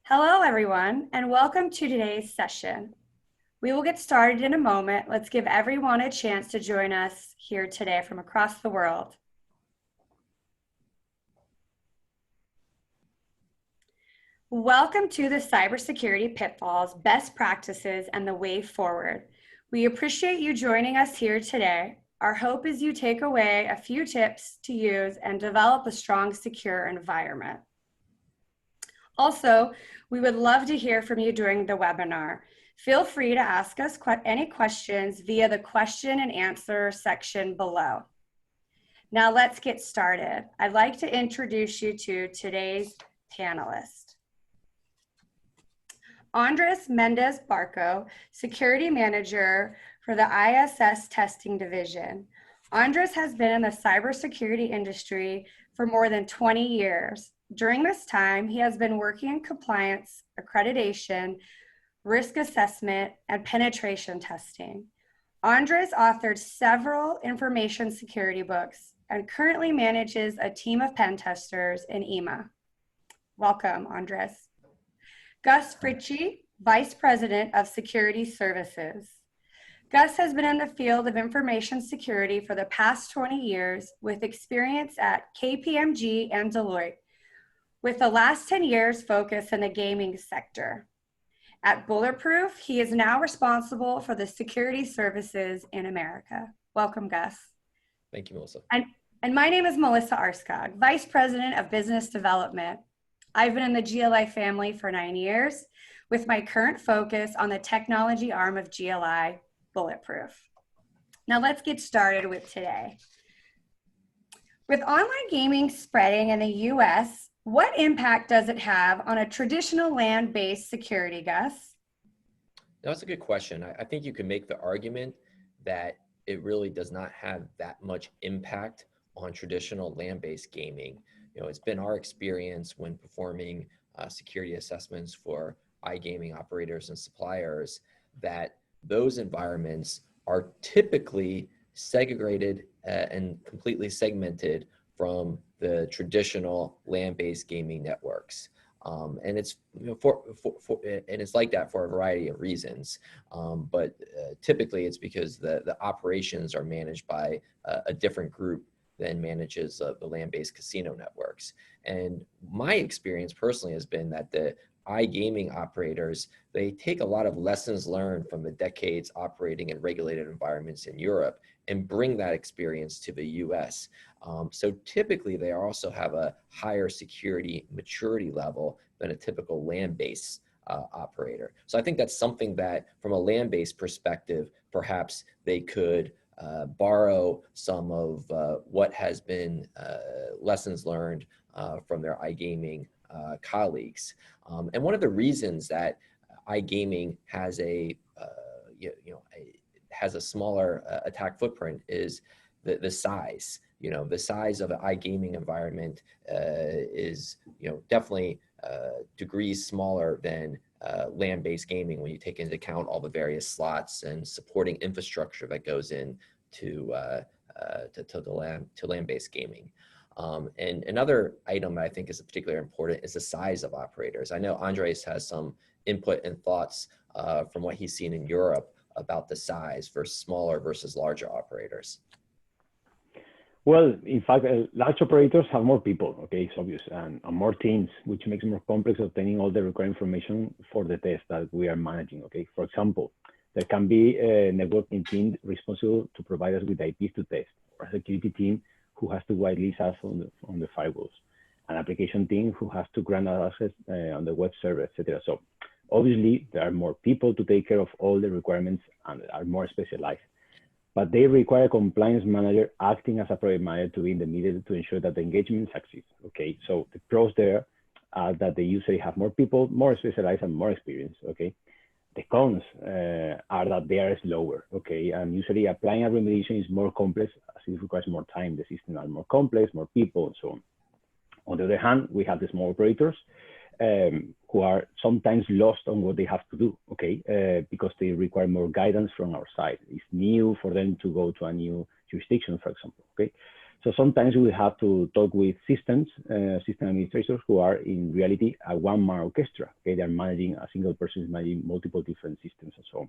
Hello, everyone, and welcome to today's session. We will get started in a moment. Let's give everyone a chance to join us here today from across the world. Welcome to the Cybersecurity Pitfalls, Best Practices, and the Way Forward. We appreciate you joining us here today. Our hope is you take away a few tips to use and develop a strong, secure environment. Also, we would love to hear from you during the webinar. Feel free to ask us any questions via the question and answer section below. Now let's get started. I'd like to introduce you to today's panelist. Andres Mendez Barco, Security Manager for the ISS Testing Division. Andres has been in the cybersecurity industry for more than 20 years. During this time, he has been working in compliance, accreditation, risk assessment, and penetration testing. Andres authored several information security books and currently manages a team of pen testers in EMA. Welcome, Andres. Gus Fritchie, Vice President of Security Services. Gus has been in the field of information security for the past 20 years with experience at KPMG and Deloitte, with the last 10 years focused in the gaming sector. At Bulletproof, he is now responsible for the security services in America. Welcome, Gus. Thank you, Melissa. And my name is Melissa Arskog, Vice President of Business Development. I've been in the GLI family for 9 years, with my current focus on the technology arm of GLI, Bulletproof. Now let's get started with today. With online gaming spreading in the US, what impact does it have on a traditional land-based security, Gus? That's a good question. I think you can make the argument that it really does not have that much impact on traditional land-based gaming. It's been our experience when performing security assessments for iGaming operators and suppliers that those environments are typically segregated and completely segmented from the traditional land-based gaming networks. And it's and it's like that for a variety of reasons. But typically it's because the operations are managed by a different group than manages the land-based casino networks. And my experience personally has been that the iGaming operators, they take a lot of lessons learned from the decades operating in regulated environments in Europe and bring that experience to the US. So typically they also have a higher security maturity level than a typical land-based operator. So I think that's something that from a land-based perspective, perhaps they could borrow some of what has been lessons learned from their iGaming colleagues. And one of the reasons that iGaming has has a smaller attack footprint is the size. The size of an iGaming environment is definitely degrees smaller than land-based gaming when you take into account all the various slots and supporting infrastructure that goes in to land-based gaming. And another item that I think is particularly important is the size of operators. I know Andres has some input and thoughts from what he's seen in Europe about the size versus smaller versus larger operators. Well, in fact, large operators have more people, okay, it's obvious, and more teams, which makes it more complex obtaining all the required information for the test that we are managing, okay? For example, there can be a networking team responsible to provide us with IPs to test, or a security team who has to whitelist us on the firewalls, an application team who has to grant us access on the web server, etc. So obviously, there are more people to take care of all the requirements and are more specialized. But they require a compliance manager acting as a project manager to be in the middle to ensure that the engagement succeeds. Okay, so the pros there are that they usually have more people, more specialized and more experienced. Okay, the cons are that they are slower. Okay, and usually applying a remediation is more complex as it requires more time. The systems are more complex, more people, and so on. On the other hand, we have the small operators who are sometimes lost on what they have to do, okay, because they require more guidance from our side. It's new for them to go to a new jurisdiction, for example, okay? So sometimes we have to talk with system administrators who are in reality a one-man orchestra. Okay, they're managing, a single person is managing multiple different systems and so on.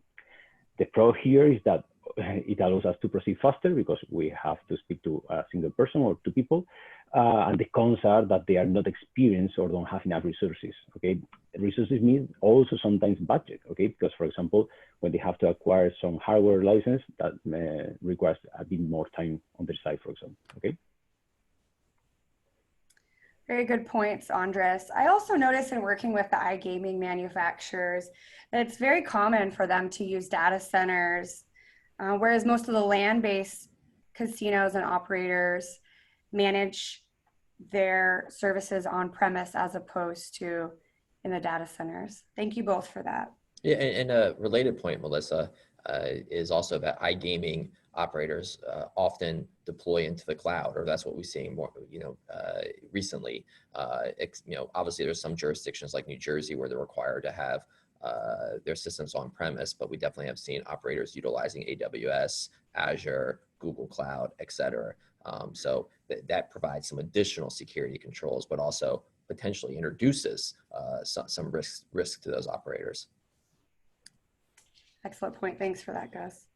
The pro here is that it allows us to proceed faster because we have to speak to a single person or two people. And the cons are that they are not experienced or don't have enough resources. Okay, resources mean also sometimes budget. Okay, because for example, when they have to acquire some hardware license, that requires a bit more time on their side, for example. Okay. Very good points, Andres. I also noticed in working with the iGaming manufacturers that it's very common for them to use data centers, whereas most of the land-based casinos and operators manage their services on premise as opposed to in the data centers. Thank you both for that. Yeah, and a related point, Melissa, is also that iGaming operators often deploy into the cloud, or that's what we're seeing more, recently. Obviously there's some jurisdictions like New Jersey where they're required to have their systems on premise, but we definitely have seen operators utilizing AWS, Azure, Google Cloud, et cetera. So that provides some additional security controls, but also potentially introduces some risk to those operators. Excellent point. Thanks for that, Gus.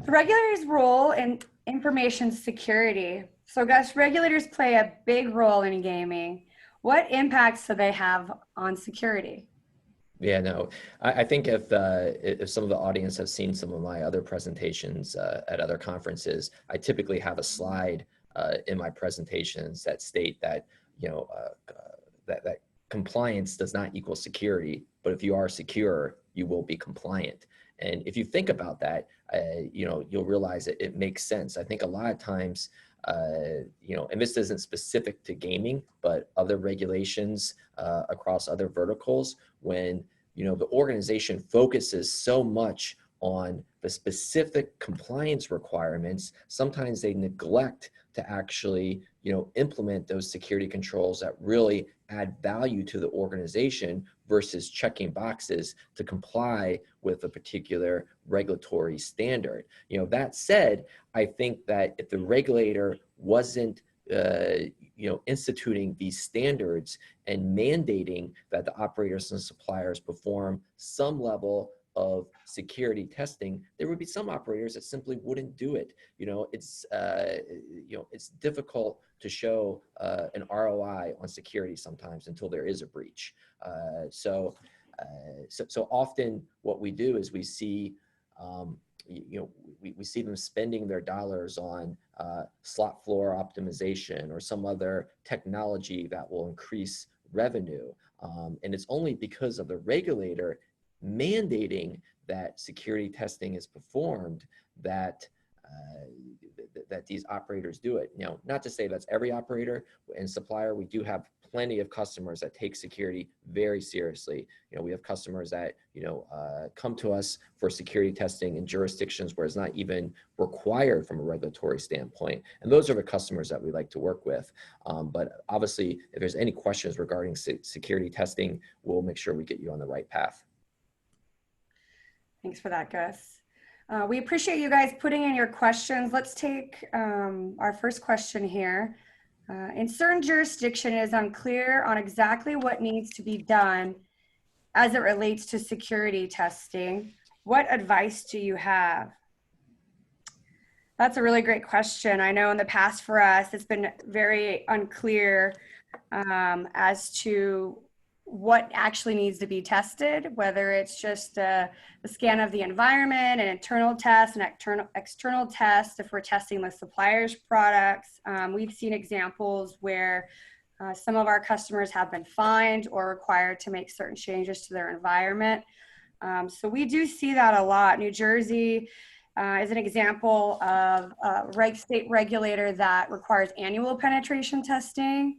The regulators' role in information security. So, Gus, regulators play a big role in gaming. What impacts do they have on security? Yeah, no, I think if some of the audience have seen some of my other presentations at other conferences, I typically have a slide in my presentations that state that that compliance does not equal security, but if you are secure, you will be compliant. And if you think about that, you'll realize that it makes sense. I think a lot of times, and this isn't specific to gaming, but other regulations across other verticals, when the organization focuses so much on the specific compliance requirements, sometimes they neglect to actually implement those security controls that really add value to the organization versus checking boxes to comply with a particular regulatory standard. That said, I think that if the regulator wasn't instituting these standards and mandating that the operators and suppliers perform some level of security testing, there would be some operators that simply wouldn't do it. It's difficult to show an ROI on security sometimes until there is a breach. So often what we do is we see we see them spending their dollars on slot floor optimization or some other technology that will increase revenue. And it's only because of the regulator mandating that security testing is performed that that these operators do it. Not to say that's every operator and supplier. We do have plenty of customers that take security very seriously. We have customers that come to us for security testing in jurisdictions where it's not even required from a regulatory standpoint, and those are the customers that we like to work with. But obviously, if there's any questions regarding security testing, we'll make sure we get you on the right path. Thanks for that, Gus. We appreciate you guys putting in your questions. Let's take our first question here. In certain jurisdiction, it is unclear on exactly what needs to be done as it relates to security testing. What advice do you have? That's a really great question. I know in the past for us, it's been very unclear as to what actually needs to be tested, whether it's just a scan of the environment, an internal test, an external test if we're testing the supplier's products. We've seen examples where some of our customers have been fined or required to make certain changes to their environment. So we do see that a lot. New Jersey is an example of a state regulator that requires annual penetration testing.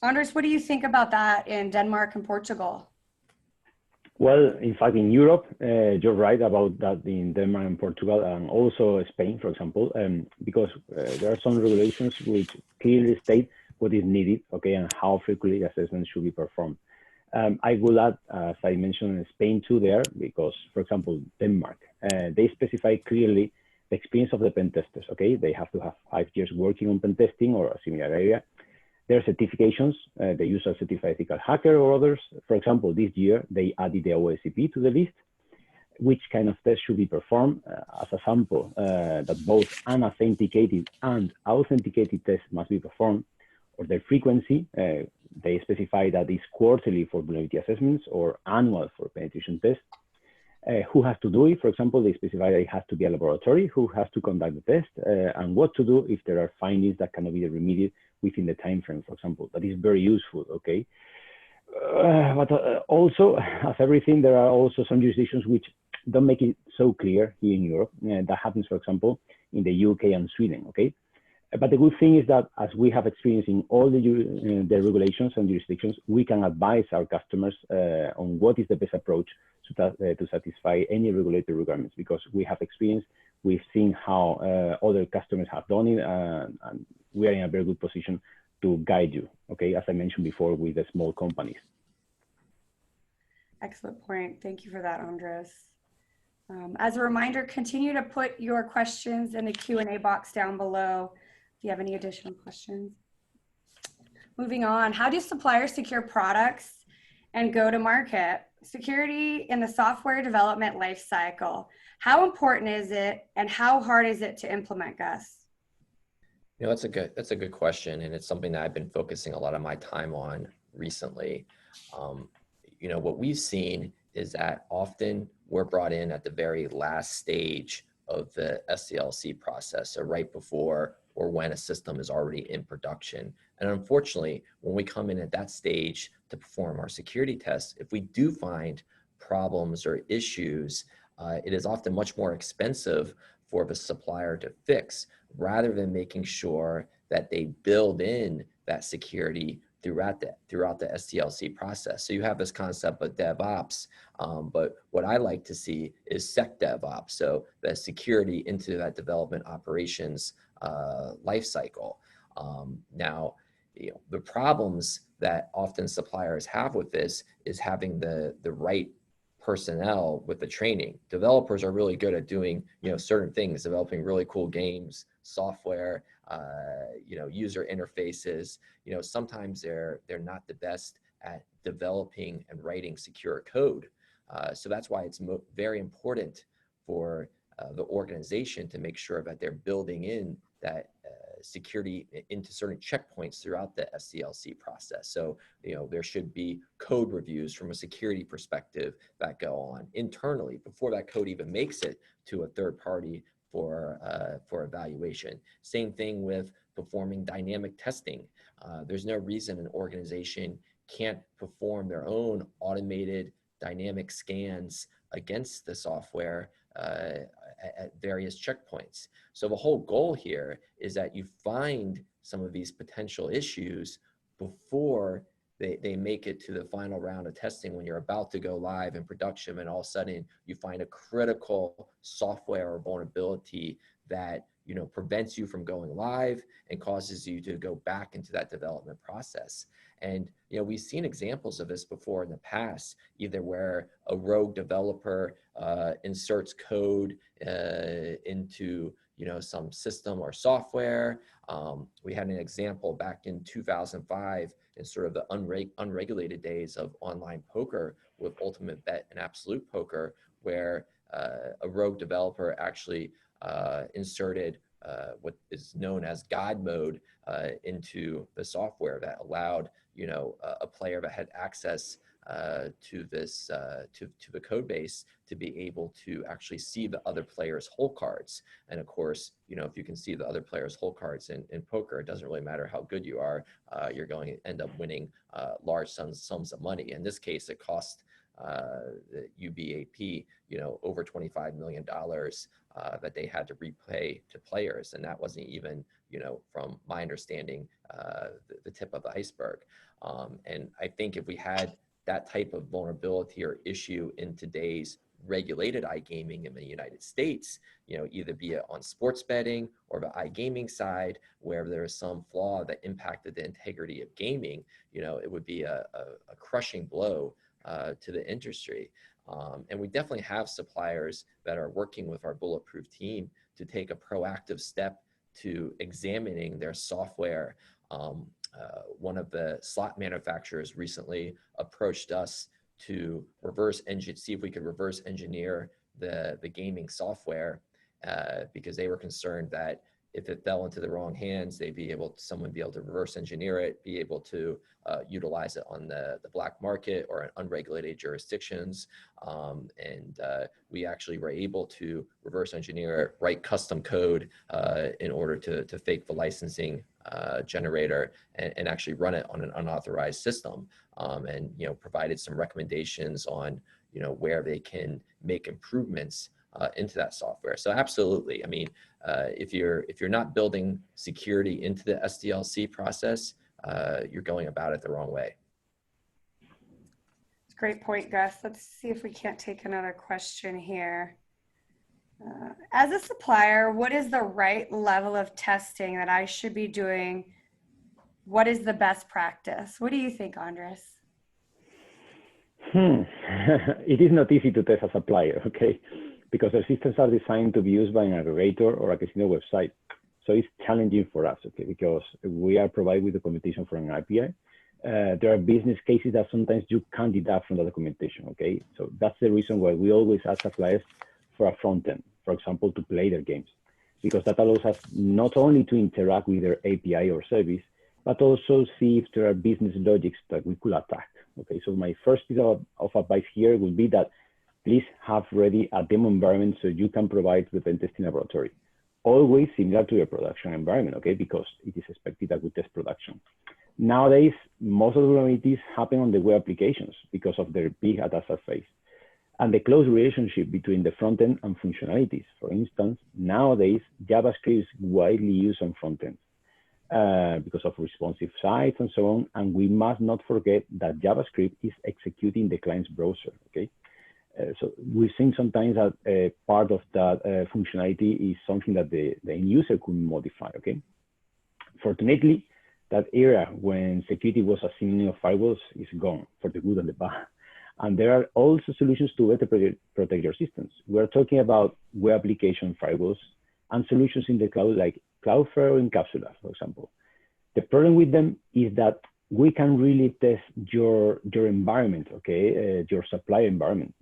Andres, what do you think about that in Denmark and Portugal? Well, in fact, in Europe, you're right about that in Denmark and Portugal, and also Spain, for example, because there are some regulations which clearly state what is needed, okay, and how frequently assessments should be performed. I will add, as I mentioned, Spain too there, because, for example, Denmark, they specify clearly the experience of the pen testers, okay? They have to have 5 years working on pen testing or a similar area. There are certifications. They use a certified ethical hacker or others. For example, this year, they added the OSCP to the list. Which kind of test should be performed as a sample that both unauthenticated and authenticated tests must be performed, or their frequency. They specify that it's quarterly for vulnerability assessments or annual for penetration tests. Who has to do it? For example, they specify that it has to be a laboratory who has to conduct the test, and what to do if there are findings that cannot be remedied within the time frame, for example. That is very useful, okay? But also, as everything, there are also some jurisdictions which don't make it so clear here in Europe. That happens, for example, in the UK and Sweden, okay? But the good thing is that as we have experience in all the regulations and jurisdictions, we can advise our customers on what is the best approach to satisfy any regulatory requirements, because we have experience, we've seen how other customers have done it, and we are in a very good position to guide you, okay, as I mentioned before, with the small companies. Excellent point. Thank you for that, Andres. As a reminder, continue to put your questions in the Q&A box down below if you have any additional questions. Moving on, how do suppliers secure products and go to market? Security in the software development lifecycle. How important is it, and how hard is it to implement, Gus? You know, that's a good question, and it's something that I've been focusing a lot of my time on recently. You know, what we've seen is that often we're brought in at the very last stage of the SDLC process, so right before or when a system is already in production. And unfortunately, when we come in at that stage to perform our security tests, if we do find problems or issues, it is often much more expensive for the supplier to fix, rather than making sure that they build in that security throughout the SDLC process. So you have this concept of DevOps, but what I like to see is SecDevOps, so the security into that development operations lifecycle. Now, you know, the problems that often suppliers have with this is having the right personnel with the training. Developers are really good at doing, you know, certain things, developing really cool games, software, you know, user interfaces. You know, sometimes they're not the best at developing and writing secure code. So that's why it's very important for the organization to make sure that they're building in that security into certain checkpoints throughout the SDLC process. So, you know, there should be code reviews from a security perspective that go on internally before that code even makes it to a third party for evaluation. Same thing with performing dynamic testing. There's no reason an organization can't perform their own automated dynamic scans against the software at various checkpoints. So the whole goal here is that you find some of these potential issues before they make it to the final round of testing, when you're about to go live in production, and all of a sudden you find a critical software or vulnerability that, you know, prevents you from going live and causes you to go back into that development process. And, you know, we've seen examples of this before in the past, either where a rogue developer inserts code into, you know, some system or software. We had an example back in 2005 in sort of the unregulated days of online poker with Ultimate Bet and Absolute Poker, where a rogue developer actually inserted what is known as God mode into the software that allowed, you know, a player that had access to this to the code base to be able to actually see the other player's hole cards. And of course, you know, if you can see the other player's hole cards in poker, it doesn't really matter how good you are, you're going to end up winning large sums of money. In this case, it cost the UBAP, you know, over $25 million that they had to repay to players. And that wasn't even, you know, from my understanding, the tip of the iceberg. And I think if we had that type of vulnerability or issue in today's regulated iGaming in the United States, you know, either be it on sports betting or the iGaming side, where there is some flaw that impacted the integrity of gaming, you know, it would be a crushing blow to the industry. And we definitely have suppliers that are working with our Bulletproof team to take a proactive step to examining their software. One of the slot manufacturers recently approached us to see if we could reverse engineer the gaming software because they were concerned that if it fell into the wrong hands, someone be able to reverse engineer it, be able to utilize it on the black market or in unregulated jurisdictions. We actually were able to reverse engineer it, write custom code in order to fake the licensing generator and actually run it on an unauthorized system. And provided some recommendations on where they can make improvements into that software. So absolutely, I mean, if you're not building security into the SDLC process, you're going about it the wrong way. Great point, Gus. Let's see if we can't take another question here. As a supplier, what is the right level of testing that I should be doing? What is the best practice? What do you think, Andres? It is not easy to test a supplier, okay? Because the systems are designed to be used by an aggregator or a casino website. So it's challenging for us, okay? Because we are provided with documentation from an API. There are business cases that sometimes you can't deduct from the documentation, okay? So that's the reason why we always ask suppliers for a front end, for example, to play their games, because that allows us not only to interact with their API or service, but also see if there are business logics that we could attack, okay? So my first piece of advice here would be that please have ready a demo environment so you can provide the pen testing laboratory. Always similar to your production environment, okay? Because it is expected that we test production. Nowadays, most of the vulnerabilities happen on the web applications because of their big attack surface and the close relationship between the front end and functionalities. For instance, nowadays, JavaScript is widely used on front ends because of responsive sites and so on. And we must not forget that JavaScript is executing the client's browser, okay? So we've seen sometimes that part of that functionality is something that the end user could modify, okay? Fortunately, that era when security was a synonym of firewalls is gone, for the good and the bad. And there are also solutions to better protect your systems. We're talking about web application firewalls and solutions in the cloud like Cloudflare or Encapsula, for example. The problem with them is that we can really test your environment, okay, your supply environment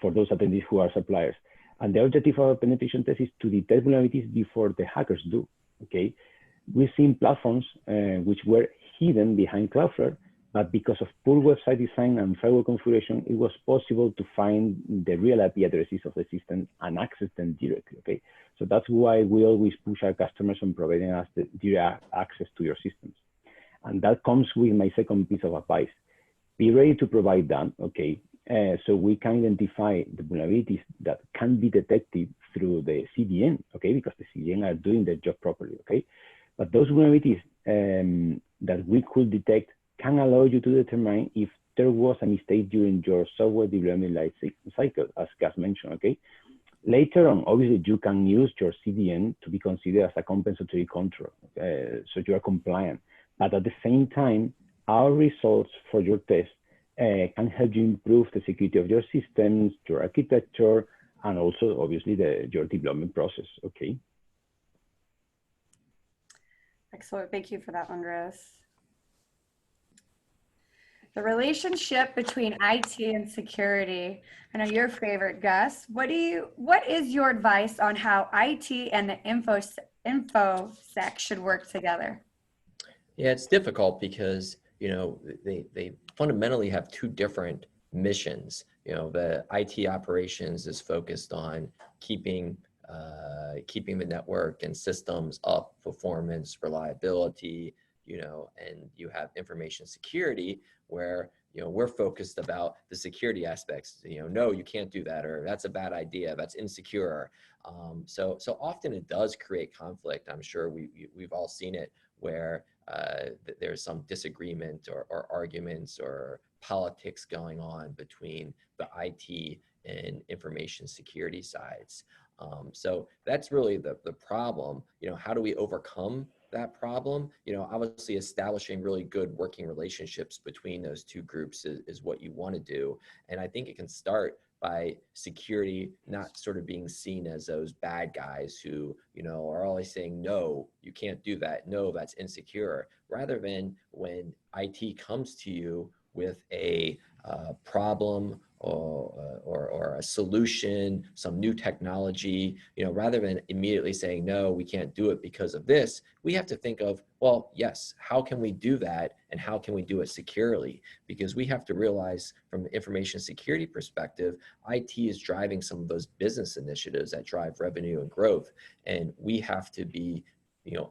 for those attendees who are suppliers. And the objective of a penetration test is to detect vulnerabilities before the hackers do, okay? We've seen platforms which were hidden behind Cloudflare, but because of poor website design and firewall configuration, it was possible to find the real IP addresses of the system and access them directly, okay? So that's why we always push our customers on providing us the direct access to your systems. And that comes with my second piece of advice. Be ready to provide that, okay? So we can identify the vulnerabilities that can be detected through the CDN, okay? Because the CDN are doing their job properly, okay? But those vulnerabilities that we could detect can allow you to determine if there was a mistake during your software development life cycle, as Gus mentioned, okay? Later on, obviously, you can use your CDN to be considered as a compensatory control, so you are compliant. But at the same time, our results for your test can help you improve the security of your systems, your architecture, and also, obviously, your development process, okay? Excellent. Thank you for that, Andres. The relationship between IT and security. I know your favorite, Gus. What is your advice on how IT and the InfoSec should work together? Yeah, it's difficult because, they fundamentally have two different missions. The IT operations is focused on keeping the network and systems up, performance, reliability, and you have information security where, we're focused about the security aspects. No, you can't do that, or that's a bad idea, that's insecure. So often it does create conflict. I'm sure we've all seen it where there's some disagreement or arguments or politics going on between the IT and information security sides. So that's really the problem. How do we overcome that problem? Obviously establishing really good working relationships between those two groups is what you want to do. And I think it can start by security not sort of being seen as those bad guys who, are always saying, no, you can't do that. No, that's insecure. Rather than when IT comes to you with a problem or a solution, some new technology, rather than immediately saying, no, we can't do it because of this, we have to think of, well, yes, how can we do that? And how can we do it securely? Because we have to realize from an information security perspective, IT is driving some of those business initiatives that drive revenue and growth. And we have to be,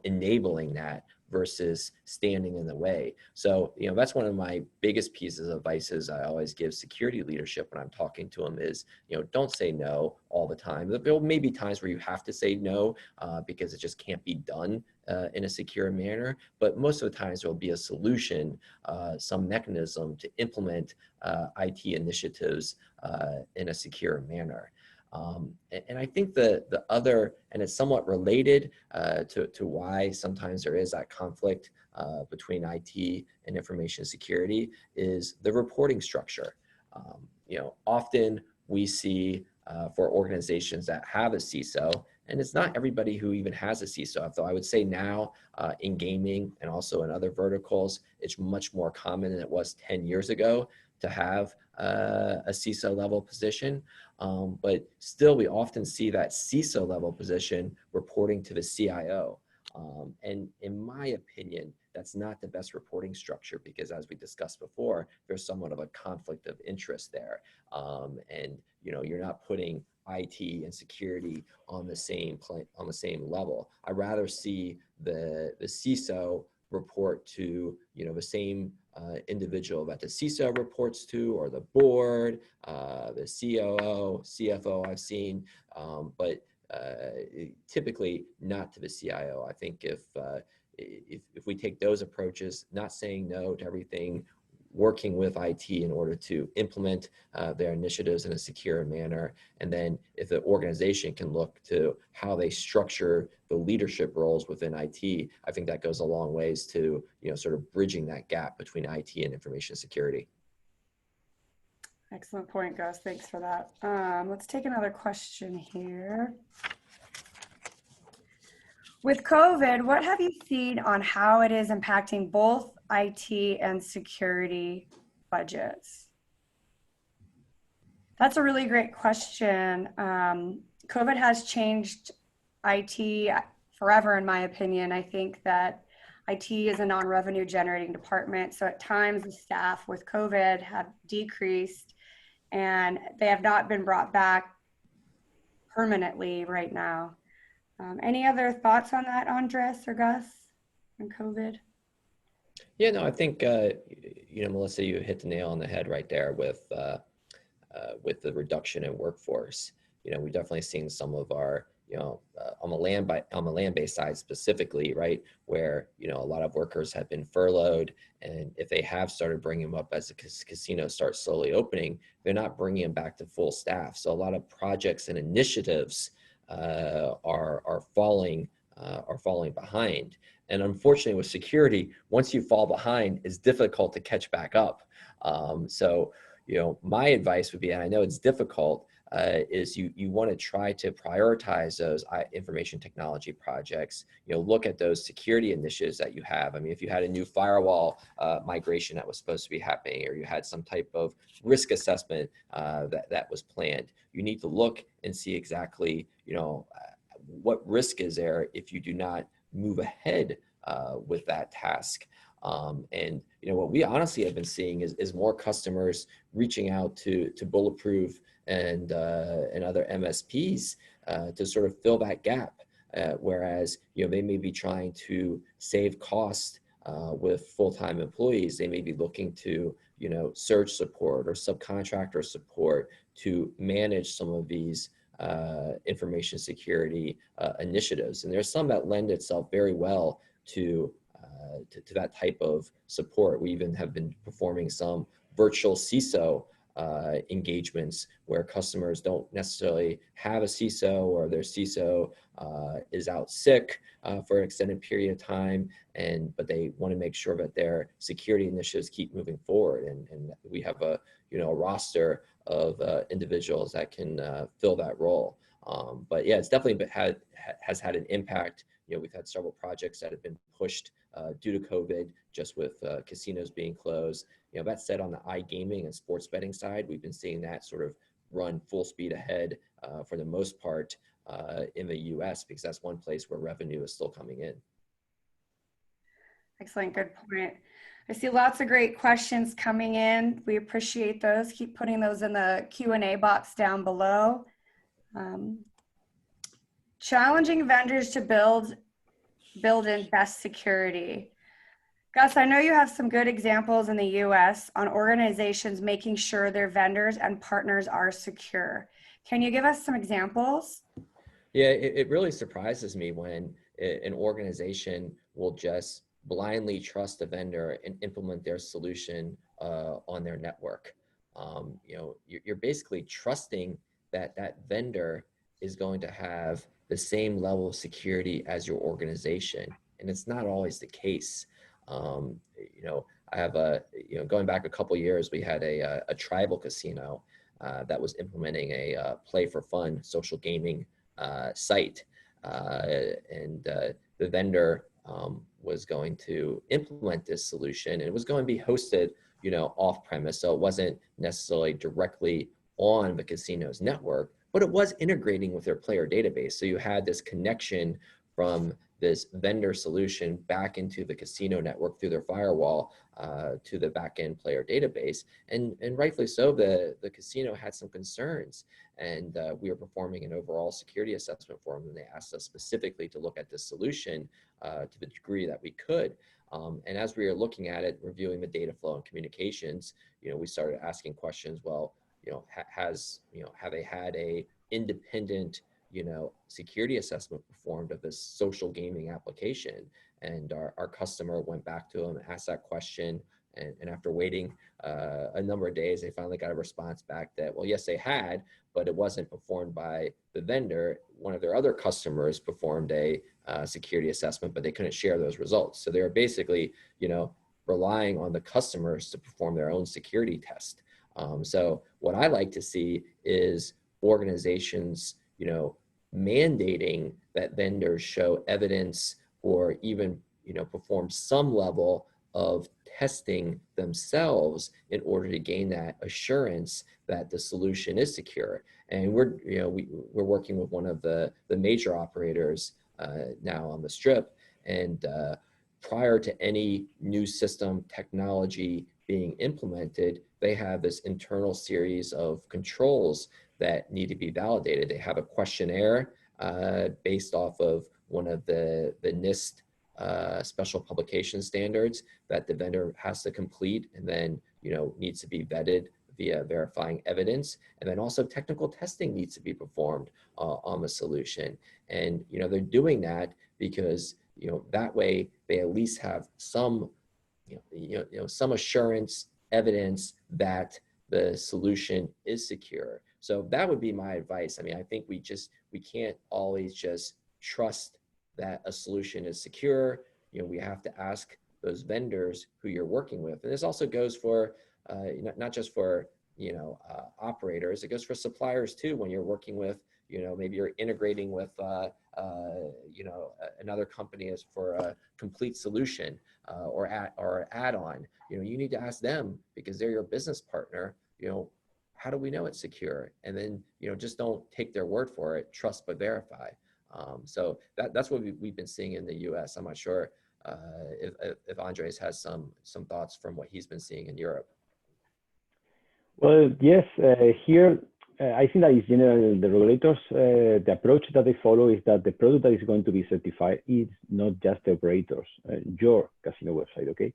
enabling that versus standing in the way. So, that's one of my biggest pieces of advice I always give security leadership when I'm talking to them is, don't say no all the time. There may be times where you have to say no because it just can't be done in a secure manner. But most of the times there will be a solution, some mechanism to implement IT initiatives in a secure manner. And I think the other, and it's somewhat related to why sometimes there is that conflict between IT and information security, is the reporting structure. Often we see for organizations that have a CISO, and it's not everybody who even has a CISO, though I would say now in gaming and also in other verticals, it's much more common than it was 10 years ago to have a CISO level position. But still, we often see that CISO level position reporting to the CIO. And in my opinion, that's not the best reporting structure because, as we discussed before, there's somewhat of a conflict of interest there. And you're not putting IT and security on the same level. I'd rather see the CISO report to the same individual that the CISO reports to, or the board, the COO, CFO I've seen, but typically not to the CIO. I think if we take those approaches, not saying no to everything, working with IT in order to implement their initiatives in a secure manner. And then if the organization can look to how they structure the leadership roles within IT, I think that goes a long ways to, sort of bridging that gap between IT and information security. Excellent point, Gus. Thanks for that. Let's take another question here. With COVID, what have you seen on how it is impacting both IT and security budgets? That's a really great question. COVID has changed IT forever, in my opinion. I think that IT is a non-revenue generating department. So at times the staff with COVID have decreased and they have not been brought back permanently right now. Any other thoughts on that, Andres or Gus, on COVID? Yeah, no, I think, Melissa, you hit the nail on the head right there with the reduction in workforce. We've definitely seen some of our, on the land-based side specifically, right, where, a lot of workers have been furloughed, and if they have started bringing them up as the casinos start slowly opening, they're not bringing them back to full staff. So a lot of projects and initiatives are falling behind. And unfortunately with security, once you fall behind, it's difficult to catch back up. So, my advice would be, and I know it's difficult, is you want to try to prioritize those information technology projects. Look at those security initiatives that you have. I mean, if you had a new firewall migration that was supposed to be happening, or you had some type of risk assessment that was planned, you need to look and see exactly, what risk is there if you do not move ahead with that task. And what we honestly have been seeing is more customers reaching out to Bulletproof and other MSPs to sort of fill that gap. Whereas they may be trying to save costs with full-time employees. They may be looking to surge support or subcontractor support to manage some of these information security initiatives. And there's some that lend itself very well to that type of support. We even have been performing some virtual CISO engagements where customers don't necessarily have a CISO, or their CISO is out sick for an extended period of time, but they want to make sure that their security initiatives keep moving forward. And we have a roster of individuals that can fill that role. But yeah, it's definitely has had an impact. You know, we've had several projects that have been pushed due to COVID, just with casinos being closed. You know, that said, on the iGaming and sports betting side, we've been seeing that sort of run full speed ahead for the most part in the US, because that's one place where revenue is still coming in. Excellent, good point. I see lots of great questions coming in. We appreciate those. Keep putting those in the Q&A box down below. Challenging vendors to build in best security. Gus, I know you have some good examples in the US on organizations making sure their vendors and partners are secure. Can you give us some examples? Yeah, it really surprises me when an organization will just blindly trust a vendor and implement their solution on their network. You know, you're basically trusting that that vendor is going to have the same level of security as your organization, and it's not always the case. You know, I have going back a couple years, we had a tribal casino that was implementing a play for fun social gaming site, and the vendor was going to implement this solution, and it was going to be hosted, you know, off premise, so it wasn't necessarily directly on the casino's network, but it was integrating with their player database. So you had this connection from this vendor solution back into the casino network through their firewall to the backend player database. And rightfully so, the casino had some concerns, and we were performing an overall security assessment for them, and they asked us specifically to look at this solution to the degree that we could. And as we were looking at it, reviewing the data flow and communications, you know, we started asking questions. Well, you know, have they had a independent, you know, security assessment performed of this social gaming application? And our customer went back to them, asked that question, and after waiting a number of days, they finally got a response back that, well, yes, they had, but it wasn't performed by the vendor. One of their other customers performed a security assessment, but they couldn't share those results. So they were basically, you know, relying on the customers to perform their own security test. So what I like to see is organizations, you know, mandating that vendors show evidence or even, you know, perform some level of testing themselves in order to gain that assurance that the solution is secure. And we're, you know, we're working with one of the major operators now on the Strip, and prior to any new system technology being implemented, they have this internal series of controls that need to be validated. They have a questionnaire based off of one of the NIST special publication standards that the vendor has to complete, and then, you know, needs to be vetted via verifying evidence. And then also technical testing needs to be performed on the solution. And, you know, they're doing that because, you know, that way they at least have some, some assurance evidence that the solution is secure. So that would be my advice. I mean, I think we can't always just trust that a solution is secure. You know, we have to ask those vendors who you're working with. And this also goes for, not just for, operators, it goes for suppliers too. When you're working with, maybe you're integrating with, another company as for a complete solution or add-on, you need to ask them, because they're your business partner, how do we know it's secure? And then, just don't take their word for it, trust but verify. So that's what we've been seeing in the US. I'm not sure if Andres has some thoughts from what he's been seeing in Europe. Well, yes, here I think that is generally the regulators, the approach that they follow is that the product that is going to be certified is not just the operators, your casino website, okay?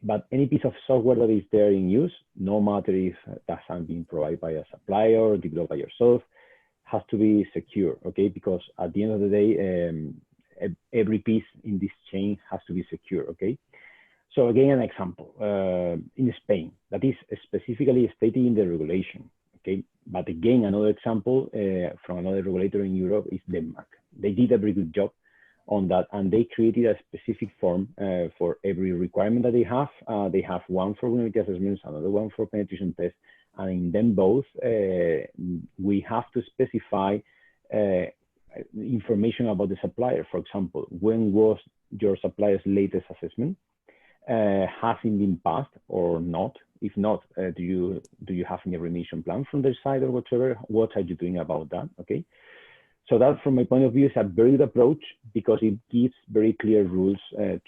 But any piece of software that is there in use, no matter if that's being provided by a supplier or developed by yourself, has to be secure, okay? Because at the end of the day, every piece in this chain has to be secure, okay? So again, an example, in Spain, that is specifically stated in the regulation, okay? But again, another example from another regulator in Europe is Denmark. They did a very good job on that, and they created a specific form for every requirement that they have. They have one for vulnerability assessments, another one for penetration tests, and in them both, we have to specify information about the supplier. For example, when was your supplier's latest assessment? Has it been passed or not? If not, do you have any remediation plan from their side or whatever? What are you doing about that? Okay. So that, from my point of view, is a very good approach because it gives very clear rules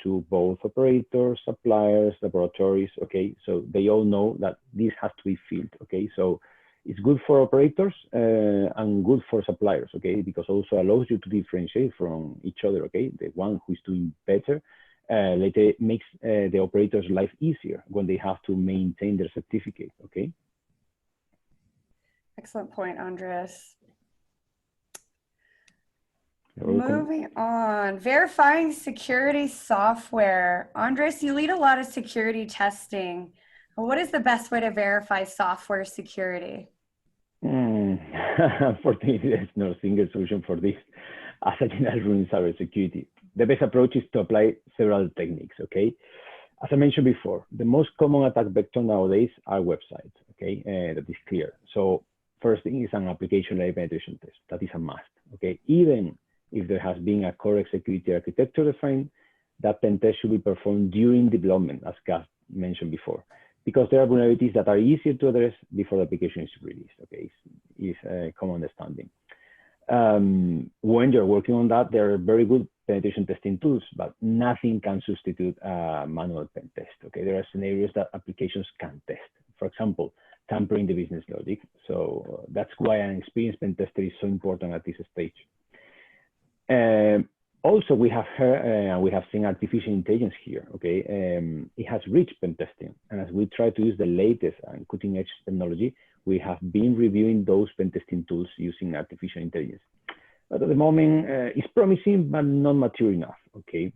to both operators, suppliers, laboratories. Okay, so they all know that this has to be filled. Okay, so it's good for operators and good for suppliers. Okay, because also allows you to differentiate from each other. Okay, the one who is doing better later makes the operator's life easier when they have to maintain their certificate. Okay. Excellent point, Andres. You're welcome. Moving on, verifying security software. Andres, you lead a lot of security testing. What is the best way to verify software security? Unfortunately, there's no single solution for this as a general rule in cybersecurity. The best approach is to apply several techniques, okay? As I mentioned before, the most common attack vector nowadays are websites, okay? That is clear. So first thing is an application layer penetration test. That is a must, okay? Even if there has been a correct security architecture defined, that pen test should be performed during development, as Gus mentioned before, because there are vulnerabilities that are easier to address before the application is released, okay? It's a common understanding. When you're working on that, there are very good penetration testing tools, but nothing can substitute a manual pen test, okay? There are scenarios that applications can test. For example, tampering the business logic. So that's why an experienced pen tester is so important at this stage. Also, we have heard and we have seen artificial intelligence here, okay? It has reached pen testing. And as we try to use the latest and cutting edge technology, we have been reviewing those pen testing tools using artificial intelligence. But at the moment, it's promising, but not mature enough, okay?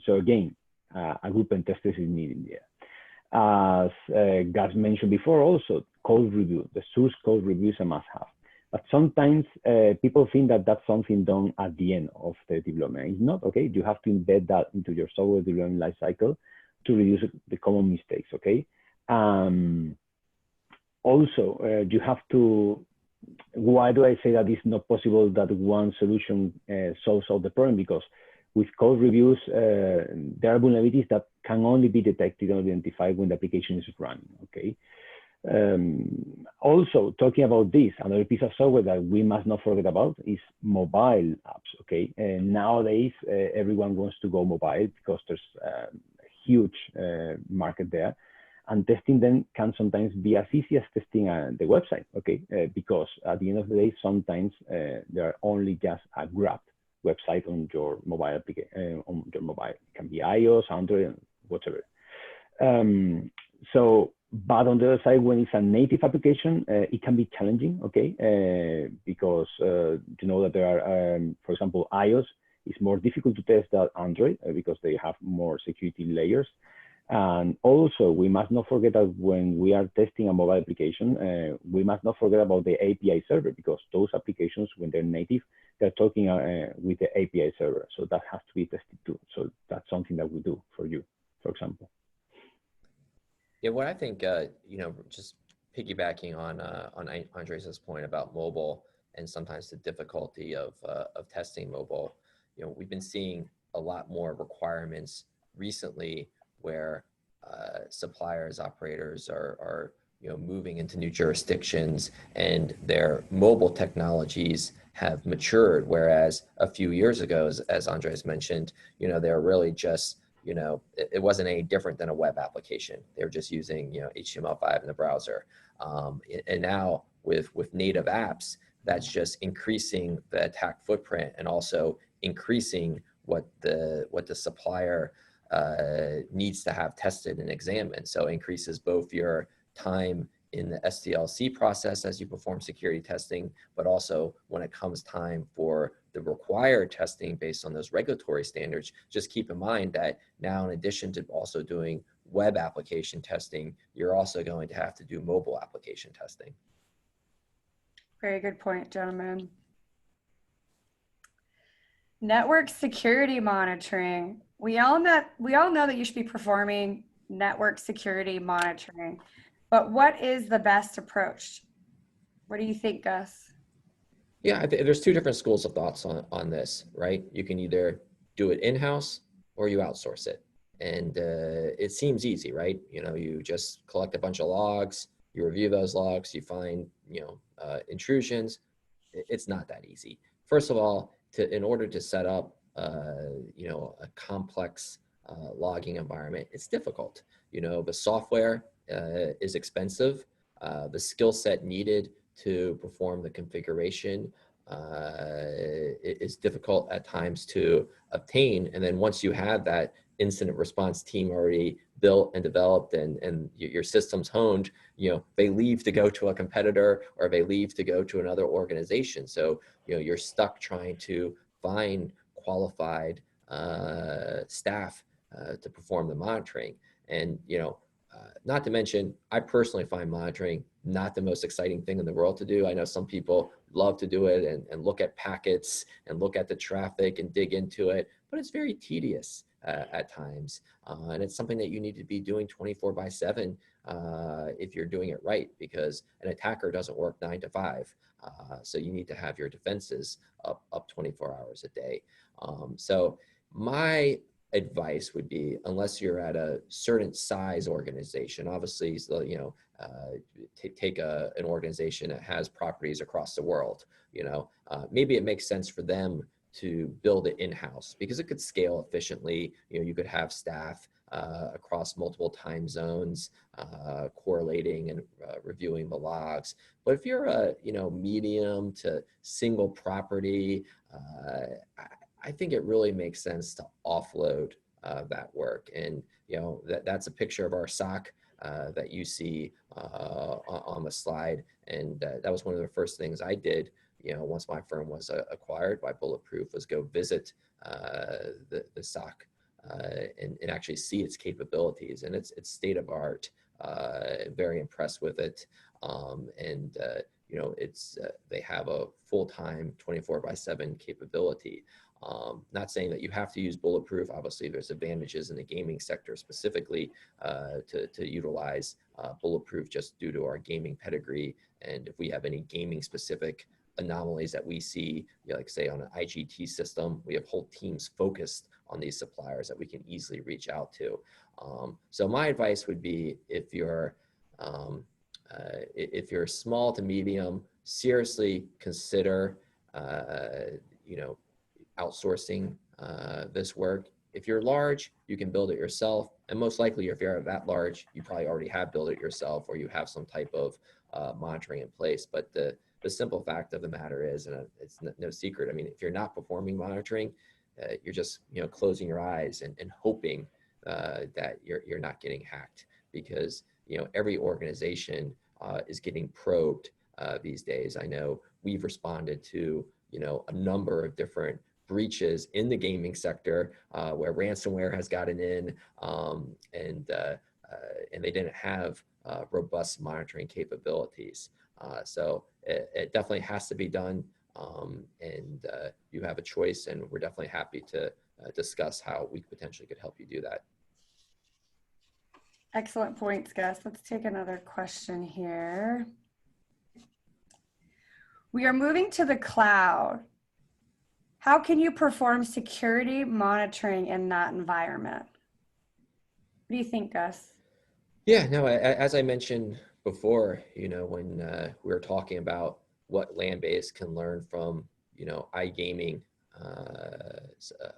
So again, a good pen tester is needed there. As Gus mentioned before also, code review, the source code review is a must have. But sometimes people think that that's something done at the end of the development. It's not, okay? You have to embed that into your software development lifecycle to reduce the common mistakes, okay? Also, you have to, why do I say that it's not possible that one solution solves all the problem? Because with code reviews, there are vulnerabilities that can only be detected and identified when the application is running, okay? Also, talking about this, another piece of software that we must not forget about is mobile apps, okay? Nowadays, everyone wants to go mobile because there's a huge market there. And testing them can sometimes be as easy as testing the website, okay? Because at the end of the day, sometimes there are only just a grabbed website on your mobile application, on your mobile. It can be iOS, Android, whatever. But on the other side, when it's a native application, it can be challenging, okay? Because you know that there are, for example, iOS is more difficult to test than Android because they have more security layers. And also, we must not forget that when we are testing a mobile application, we must not forget about the API server because those applications, when they're native, they're talking with the API server. So that has to be tested too. So that's something that we do for you, for example. Yeah, what I think, you know, just piggybacking on Andres' point about mobile and sometimes the difficulty of testing mobile, you know, we've been seeing a lot more requirements recently where suppliers, operators are you know, moving into new jurisdictions and their mobile technologies have matured, whereas a few years ago, as Andres mentioned, you know, they're really just, you know, it wasn't any different than a web application. They were just using, you know, HTML5 in the browser. And now with native apps, that's just increasing the attack footprint and also increasing what the supplier needs to have tested and examined. So it increases both your time in the SDLC process as you perform security testing, but also when it comes time for the required testing based on those regulatory standards, just keep in mind that now in addition to also doing web application testing, you're also going to have to do mobile application testing. Very good point, gentlemen. Network security monitoring. We all know that you should be performing network security monitoring, but what is the best approach? What do you think, Gus? Yeah, I think there's two different schools of thoughts on this, right? You can either do it in-house or you outsource it. And it seems easy, right? You know, you just collect a bunch of logs, you review those logs, you find, intrusions. It's not that easy. First of all, in order to set up, a complex logging environment, it's difficult. You know, the software is expensive. The skill set needed to perform the configuration is difficult at times to obtain. And then once you have that incident response team already built and developed and your system's honed, they leave to go to a competitor or they leave to go to another organization. So, you're stuck trying to find qualified staff to perform the monitoring. And, not to mention, I personally find monitoring not the most exciting thing in the world to do. I know some people love to do it and look at packets and look at the traffic and dig into it, but it's very tedious at times. And it's something that you need to be doing 24/7 if you're doing it right, because an attacker doesn't work 9 to 5. So you need to have your defenses up 24 hours a day. So my advice would be, unless you're at a certain size organization, obviously, so, take an organization that has properties across the world, maybe it makes sense for them to build it in-house because it could scale efficiently. You could have staff across multiple time zones, correlating and reviewing the logs. But if you're a medium to single property, I think it really makes sense to offload that work. And that's a picture of our SOC that you see on the slide. And that was one of the first things I did, once my firm was acquired by Bulletproof, was go visit the SOC and actually see its capabilities. And it's state of art. Very impressed with it. They have a full-time 24/7 capability. Not saying that you have to use Bulletproof. Obviously, there's advantages in the gaming sector specifically to utilize Bulletproof just due to our gaming pedigree. And if we have any gaming specific anomalies that we see, like say on an IGT system, we have whole teams focused on these suppliers that we can easily reach out to. So my advice would be, if you're small to medium, seriously consider outsourcing this work. If you're large, you can build it yourself. And most likely, if you're that large, you probably already have built it yourself, or you have some type of monitoring in place. But the simple fact of the matter is, and it's no secret, I mean, if you're not performing monitoring, you're just closing your eyes and hoping that you're not getting hacked, because every organization is getting probed these days. I know we've responded to a number of different breaches in the gaming sector where ransomware has gotten in, and they didn't have robust monitoring capabilities. So it definitely has to be done, and you have a choice, and we're definitely happy to discuss how we potentially could help you do that. Excellent points, Gus. Let's take another question here. We are moving to the cloud. How can you perform security monitoring in that environment? What do you think, Gus? Yeah, no, as I mentioned before, when we were talking about what land-based can learn from, iGaming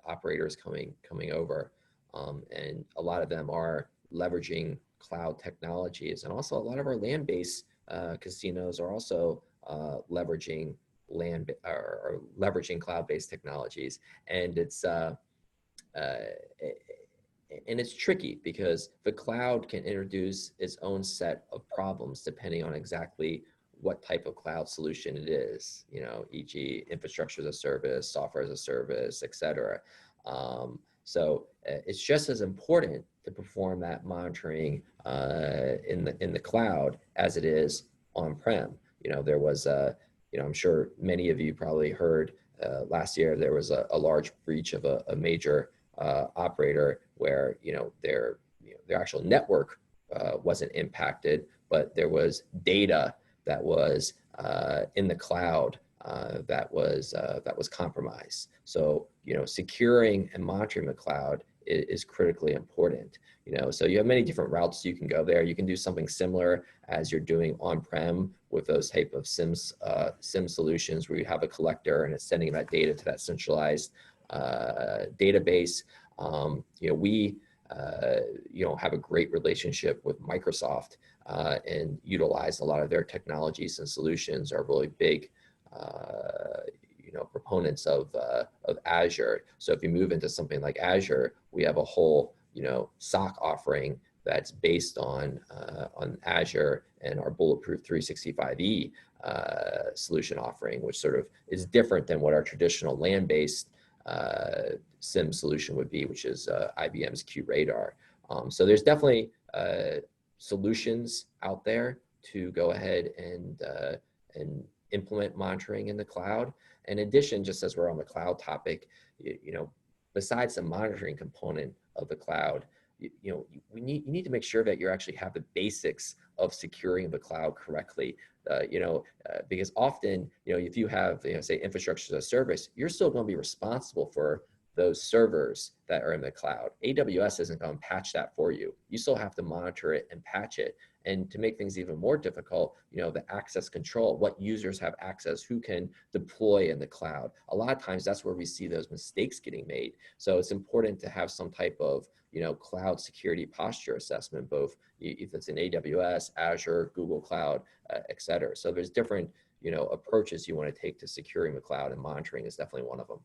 operators coming over, and a lot of them are leveraging cloud technologies, and also a lot of our land-based casinos are also leveraging leveraging cloud-based technologies. And it's tricky because the cloud can introduce its own set of problems depending on exactly what type of cloud solution it is, e.g. infrastructure as a service, software as a service, et cetera. So it's just as important to perform that monitoring in the cloud as it is on-prem. There was I'm sure many of you probably heard last year there was a large breach of a major operator where their actual network wasn't impacted, but there was data that was in the cloud that was compromised. So securing and monitoring the cloud is critically important. So you have many different routes you can go there. You can do something similar as you're doing on-prem with those type of SIM solutions where you have a collector and it's sending that data to that centralized database. We have a great relationship with Microsoft and utilize a lot of their technologies and solutions, are really big proponents of Azure. So if you move into something like Azure, we have a whole SOC offering that's based on Azure and our Bulletproof 365E solution offering, which sort of is different than what our traditional land-based SIM solution would be, which is IBM's QRadar. So there's definitely solutions out there to go ahead and implement monitoring in the cloud. In addition, just as we're on the cloud topic, besides the monitoring component of the cloud, you need to make sure that you actually have the basics of securing the cloud correctly. Because often, if you have, say, infrastructure as a service, you're still going to be responsible for those servers that are in the cloud. AWS isn't going to patch that for you. You still have to monitor it and patch it. And to make things even more difficult, the access control, what users have access, who can deploy in the cloud. A lot of times that's where we see those mistakes getting made. So it's important to have some type of, cloud security posture assessment, both if it's in AWS, Azure, Google Cloud, et cetera. So there's different, approaches you want to take to securing the cloud, and monitoring is definitely one of them.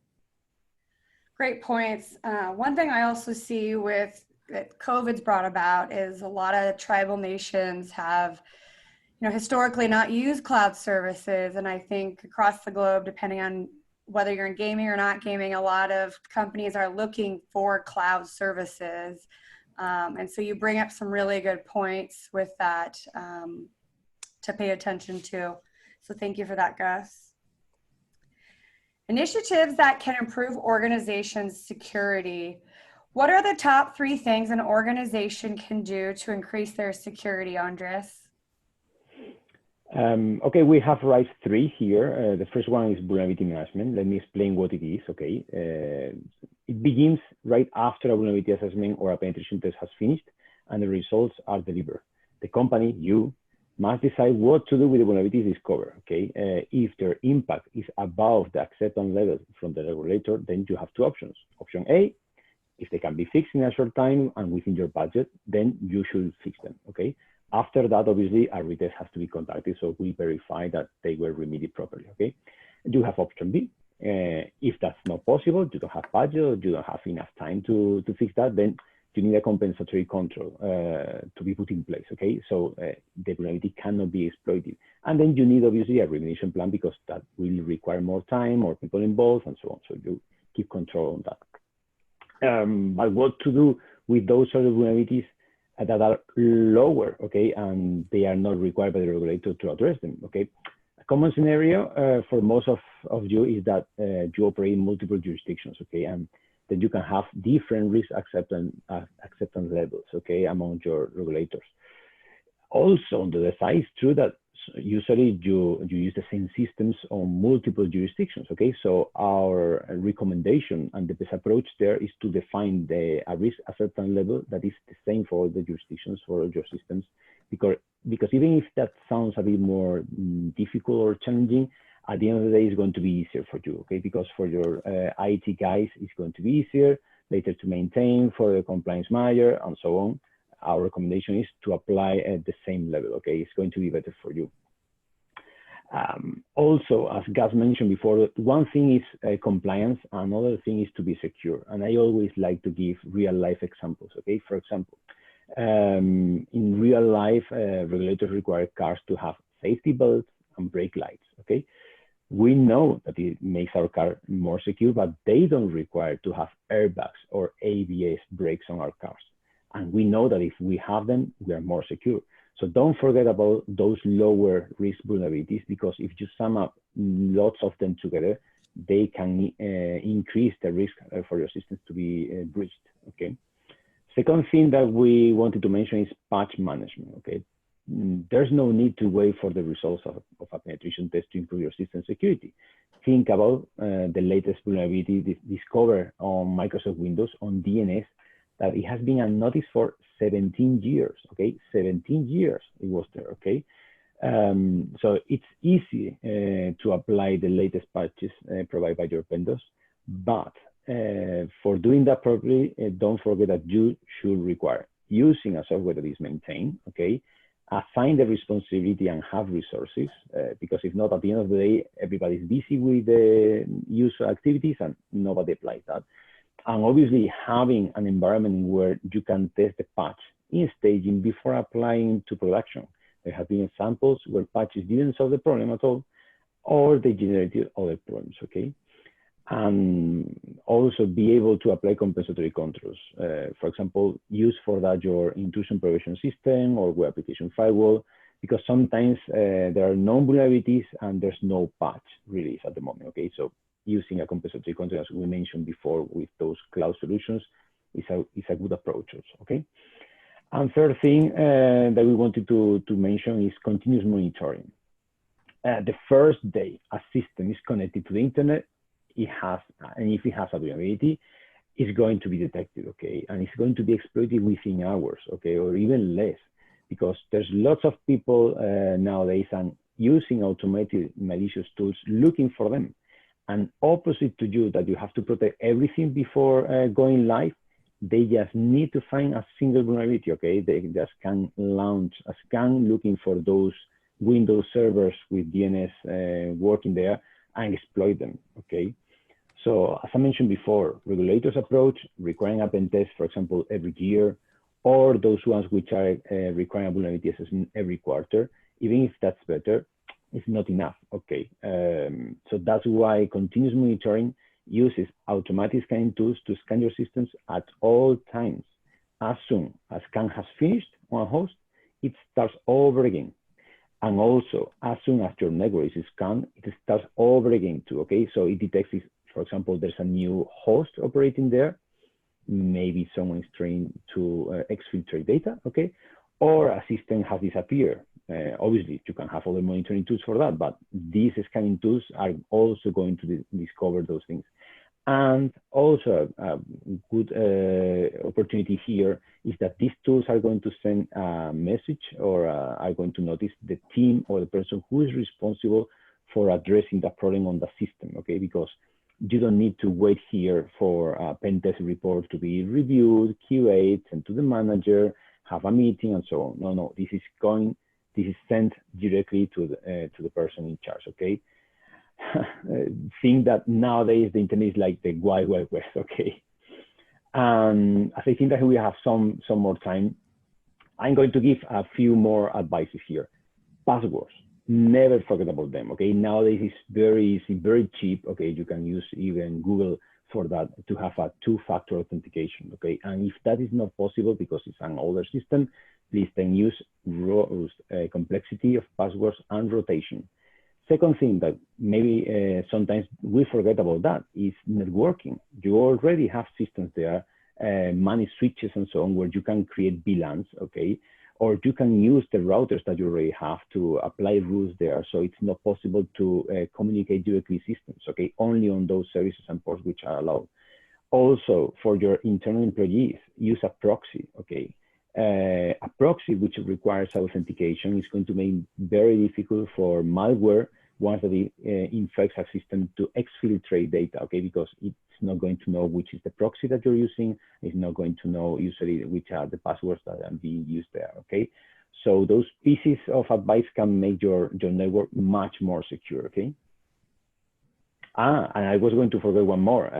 Great points. One thing I also see with that COVID's brought about is a lot of tribal nations have, historically not used cloud services. And I think across the globe, depending on whether you're in gaming or not gaming, a lot of companies are looking for cloud services. And so you bring up some really good points with that to pay attention to. So thank you for that, Gus. Initiatives that can improve organizations' security. What are the top 3 things an organization can do to increase their security, Andres? Okay, we have raised 3 here. The first one is vulnerability management. Let me explain what it is, okay? It begins right after a vulnerability assessment or a penetration test has finished and the results are delivered. The company, you, must decide what to do with the vulnerabilities discovered, okay? If their impact is above the acceptance level from the regulator, then you have 2 options. Option A, if they can be fixed in a short time and within your budget, then you should fix them, okay? After that, obviously, a retest has to be conducted, so we verify that they were remedied properly, okay? You have option B. If that's not possible, you don't have budget, or you don't have enough time to fix that, then you need a compensatory control to be put in place, okay? So the vulnerability cannot be exploited. And then you need, obviously, a remediation plan because that will require more time, more people involved, and so on. So you keep control on that. But what to do with those sort of vulnerabilities that are lower, okay, and they are not required by the regulator to address them, okay? A common scenario for most of you is that you operate in multiple jurisdictions, okay, and then you can have different risk acceptance levels, okay, among your regulators. Also, on the other side, it's true that usually you use the same systems on multiple jurisdictions, okay? So our recommendation and the best approach there is to define a risk acceptance level that is the same for all the jurisdictions, for all your systems, because even if that sounds a bit more difficult or challenging, at the end of the day, it's going to be easier for you, okay? Because for your IT guys, it's going to be easier later to maintain for the compliance manager and so on. Our recommendation is to apply at the same level, okay? It's going to be better for you. Also, as Gus mentioned before, one thing is compliance, another thing is to be secure. And I always like to give real life examples, okay? For example, in real life, regulators require cars to have safety belts and brake lights, okay? We know that it makes our car more secure, but they don't require to have airbags or ABS brakes on our cars. And we know that if we have them, we are more secure. So don't forget about those lower risk vulnerabilities, because if you sum up lots of them together, they can increase the risk for your systems to be breached, okay? Second thing that we wanted to mention is patch management, okay? There's no need to wait for the results of a penetration test to improve your system security. Think about the latest vulnerability discovered on Microsoft Windows on DNS, that it has been unnoticed for 17 years, okay? 17 years it was there, okay? So it's easy to apply the latest patches provided by your vendors, but for doing that properly, don't forget that you should require using a software that is maintained, okay? Assign the responsibility and have resources, because if not, at the end of the day, everybody's busy with the user activities and nobody applies that. And obviously having an environment where you can test the patch in staging before applying to production. There have been examples where patches didn't solve the problem at all, or they generated other problems, okay? And also be able to apply compensatory controls. For example, use for that your intrusion prevention system or web application firewall, because sometimes there are known vulnerabilities and there's no patch release at the moment, okay? So using a compensatory control, as we mentioned before with those cloud solutions, is a good approach also, okay? And third thing that we wanted to mention is continuous monitoring. The first day a system is connected to the internet, it has, and if it has a vulnerability, it's going to be detected, okay? And it's going to be exploited within hours, okay? Or even less, because there's lots of people nowadays and using automated malicious tools looking for them. And opposite to you, that you have to protect everything before going live, they just need to find a single vulnerability, okay? They just can launch a scan looking for those Windows servers with DNS working there and exploit them, okay? So as I mentioned before, regulators approach requiring a pen test, for example, every year, or those ones which are requiring a vulnerability assessment every quarter, even if that's better, it's not enough, okay? So that's why continuous monitoring uses automatic scanning tools to scan your systems at all times. As soon as scan has finished on a host, it starts over again. And also, as soon as your network is scanned, it starts over again too, okay? So it detects if, for example, there's a new host operating there, maybe someone is trained to exfiltrate data, okay? Or a system has disappeared. Obviously, you can have other monitoring tools for that, but these scanning tools are also going to discover those things. And also a good opportunity here is that these tools are going to send a message or are going to notice the team or the person who is responsible for addressing that problem on the system, okay? Because you don't need to wait here for a pen test report to be reviewed, QA'd, sent to the manager, have a meeting and so on. No, this is sent directly to the person in charge, okay? Think that nowadays the internet is like the wild, wild west, okay? As I think that we have some more time, I'm going to give a few more advices here. Passwords, never forget about them, okay? Nowadays it's very easy, very cheap, okay? You can use even Google for that to have a two-factor authentication, okay? And if that is not possible because it's an older system, please then use complexity of passwords and rotation. Second thing that maybe sometimes we forget about that is networking. You already have systems there, managed switches and so on, where you can create VLANs, okay? Or you can use the routers that you already have to apply rules there. So it's not possible to communicate directly systems, okay? Only on those services and ports which are allowed. Also, for your internal employees, use a proxy, okay? A proxy which requires authentication is going to make it very difficult for malware once that it infects a system to exfiltrate data, okay? Because it's not going to know which is the proxy that you're using. It's not going to know usually which are the passwords that are being used there, okay? So those pieces of advice can make your network much more secure, okay? And I was going to forget one more,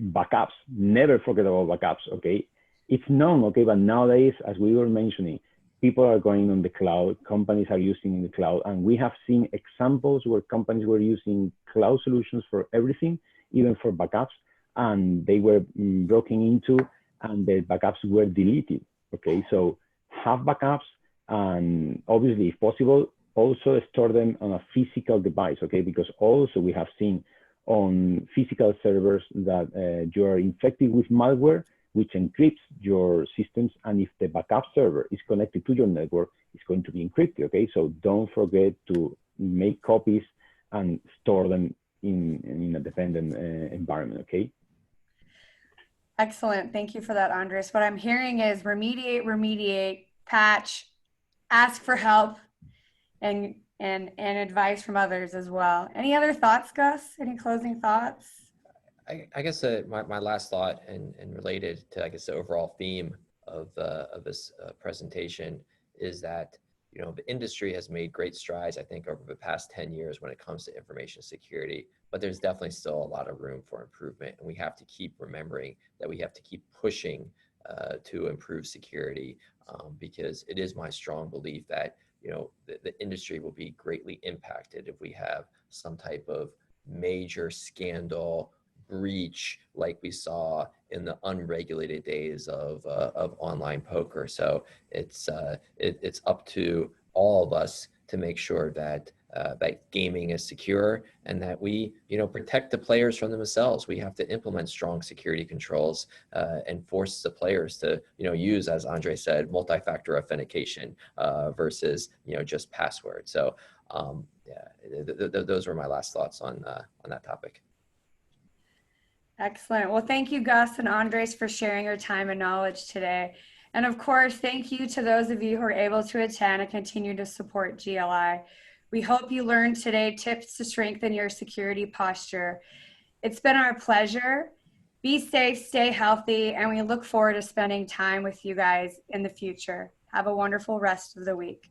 backups. Never forget about backups, okay? It's known, okay, but nowadays, as we were mentioning, people are going on the cloud, companies are using the cloud, and we have seen examples where companies were using cloud solutions for everything, even for backups, and they were broken into and the backups were deleted, okay? So have backups, and obviously, if possible, also store them on a physical device, okay? Because also we have seen on physical servers that you are infected with malware, which encrypts your systems. And if the backup server is connected to your network, it's going to be encrypted, okay? So don't forget to make copies and store them in a dependent environment, okay? Excellent. Thank you for that, Andres. What I'm hearing is remediate, patch, ask for help, and advice from others as well. Any other thoughts, Gus? Any closing thoughts? I guess my last thought and related to, I guess, the overall theme of this presentation is that, you know, the industry has made great strides, I think, over the past 10 years when it comes to information security, but there's definitely still a lot of room for improvement. And we have to keep remembering that we have to keep pushing to improve security, because it is my strong belief that, you know, the industry will be greatly impacted if we have some type of major scandal breach like we saw in the unregulated days of online poker. So it's up to all of us to make sure that that gaming is secure and that we, you know, protect the players from themselves. We have to implement strong security controls and force the players to, you know, use, as Andre said, multi-factor authentication versus, you know, just password. So yeah, those were my last thoughts on that topic. Excellent. Well, thank you, Gus and Andres, for sharing your time and knowledge today. And of course, thank you to those of you who are able to attend and continue to support GLI. We hope you learned today tips to strengthen your security posture. It's been our pleasure. Be safe, stay healthy, and we look forward to spending time with you guys in the future. Have a wonderful rest of the week.